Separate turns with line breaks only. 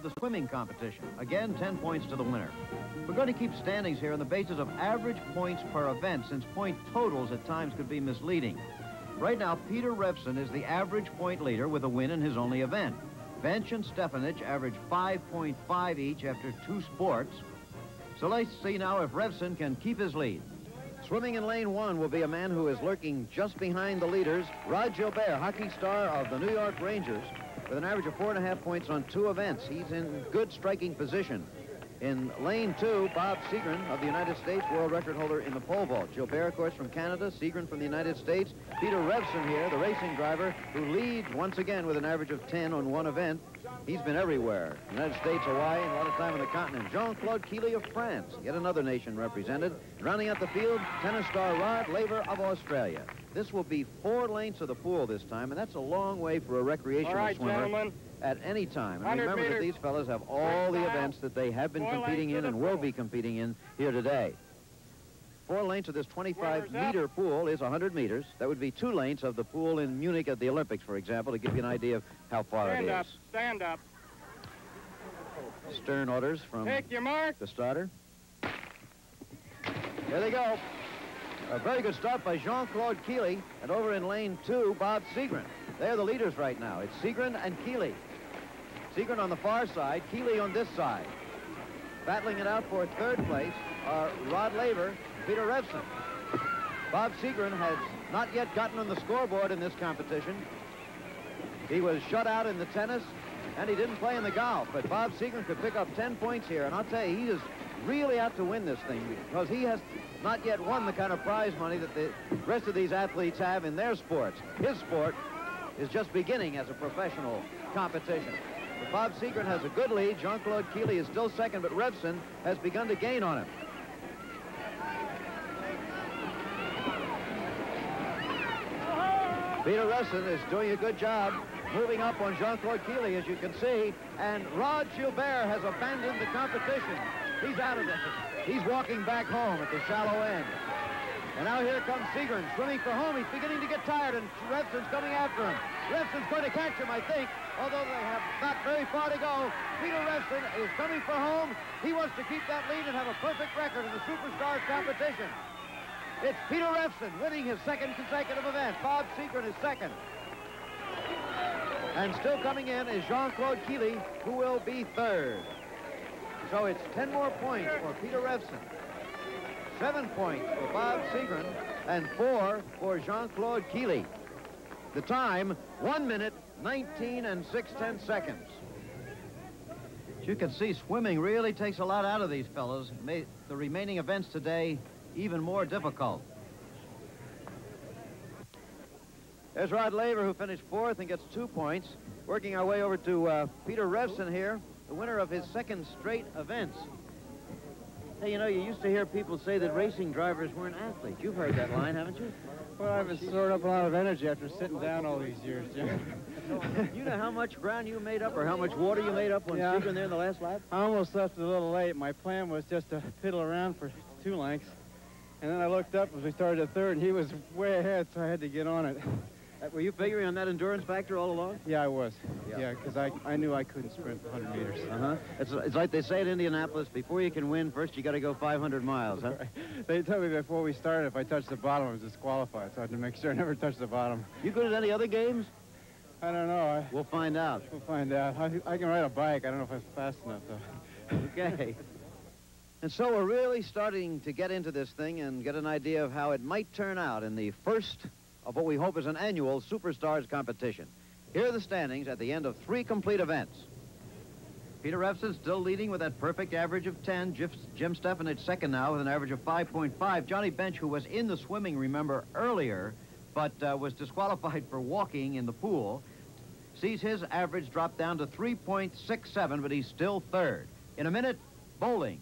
the swimming competition. Again, 10 points to the winner. We're going to keep standings here on the basis of average points per event, since point totals at times could be misleading. Right now, Peter REVSON is the average point leader with a win in his only event. Bench and Stefanich average 5.5 each after 2 sports. So let's see now if REVSON can keep his lead. Swimming in lane 1 will be a man who is lurking just behind the leaders, Rod Gilbert, hockey star of the New York Rangers, with an average of 4.5 points on 2 events. He's in good striking position. In lane 2, Bob SEAGREN of the United States, world record holder in the pole vault. Gilbert, of course, from Canada, SEAGREN from the United States. Peter REVSON here, the racing driver, who leads once again with an average of 10 on 1 event. He's been everywhere. United States, Hawaii, and a lot of time on the continent. Jean-Claude Keely of France, yet another nation represented. Rounding out the field, tennis star Rod Laver of Australia. This will be 4 lengths of the pool this time, and that's a long way for a recreational swimmer.
Gentlemen.
At any time. And remember that these fellas have all the events that they have been competing in and will be competing in here today. 4 lanes of this 25-meter pool is 100 meters. That would be 2 lanes of the pool in Munich at the Olympics, for example, to give you an idea of how far it is.
Stand up.
Stern orders from
Take your mark.
The starter. Here they go. A very good start by Jean-Claude Keely. And over in lane 2, Bob SEAGREN. They're the leaders right now. It's SEAGREN and Keely. SEAGREN on the far side, Keely on this side. Battling it out for 3rd place are Rod Laver, Peter REVSON. Bob SEAGREN has not yet gotten on the scoreboard in this competition. He was shut out in the tennis, and he didn't play in the golf. But Bob SEAGREN could pick up 10 points here, and I'll tell you, he is really out to win this thing, because he has not yet won the kind of prize money that the rest of these athletes have in their sports. His sport is just beginning as a professional competition. But Bob SEAGREN has a good lead. Jean-Claude Keely is still second, but REVSON has begun to gain on him. Peter REVSON is doing a good job moving up on Jean-Claude Keely, as you can see, and Rod Gilbert has abandoned the competition. He's out of it. He's walking back home at the shallow end. And now here comes SEAGREN, swimming for home. He's beginning to get tired, and REVSON's coming after him. REVSON's going to catch him, I think, although they have not very far to go. Peter REVSON is coming for home. He wants to keep that lead and have a perfect record in the Superstars competition. It's Peter REVSON winning his 2nd consecutive event. Bob SEAGREN is 2nd. And still coming in is Jean-Claude Keely, who will be 3rd. So it's 10 more points for Peter REVSON. 7 points for Bob SEAGREN, and 4 for Jean-Claude Keely. The time, 1 minute, 19 and 6/10 seconds. As you can see, swimming really takes a lot out of these fellows. Made the remaining events today even more difficult. There's Rod Laver, who finished 4th and gets 2 points. Working our way over to Peter REVSON here, the winner of his 2nd straight events. Hey, you know, you used to hear people say that racing drivers weren't athletes. You've heard that line, haven't you?
Well, I've been stored up a lot of energy after sitting down all these years, Jim.
You know how much ground you made up or how much water you made up on SEAGREN there in the last lap?
I almost left a little late. My plan was just to piddle around for 2 lengths. And then I looked up as we started at 3rd, and he was way ahead, so I had to get on it.
Were you figuring on that endurance factor all along?
Yeah, I was. Yeah, because I knew I couldn't sprint 100 meters.
Uh-huh. It's like they say at Indianapolis, before you can win, first you got to go 500 miles, huh?
Right. They told me before we started if I touched the bottom, I was disqualified, so I had to make sure I never touched the bottom.
You good at any other games?
I don't know.
We'll find out.
We'll find out. I can ride a bike. I don't know if I'm fast enough, though.
Okay. And so we're really starting to get into this thing and get an idea of how it might turn out in the first of what we hope is an annual Superstars competition. Here are the standings at the end of 3 complete events. Peter REVSON still leading with that perfect average of 10. Jim Stefanich 2nd now with an average of 5.5. Johnny Bench, who was in the swimming, remember, earlier, but was disqualified for walking in the pool, sees his average drop down to 3.67, but he's still 3rd. In a minute, bowling.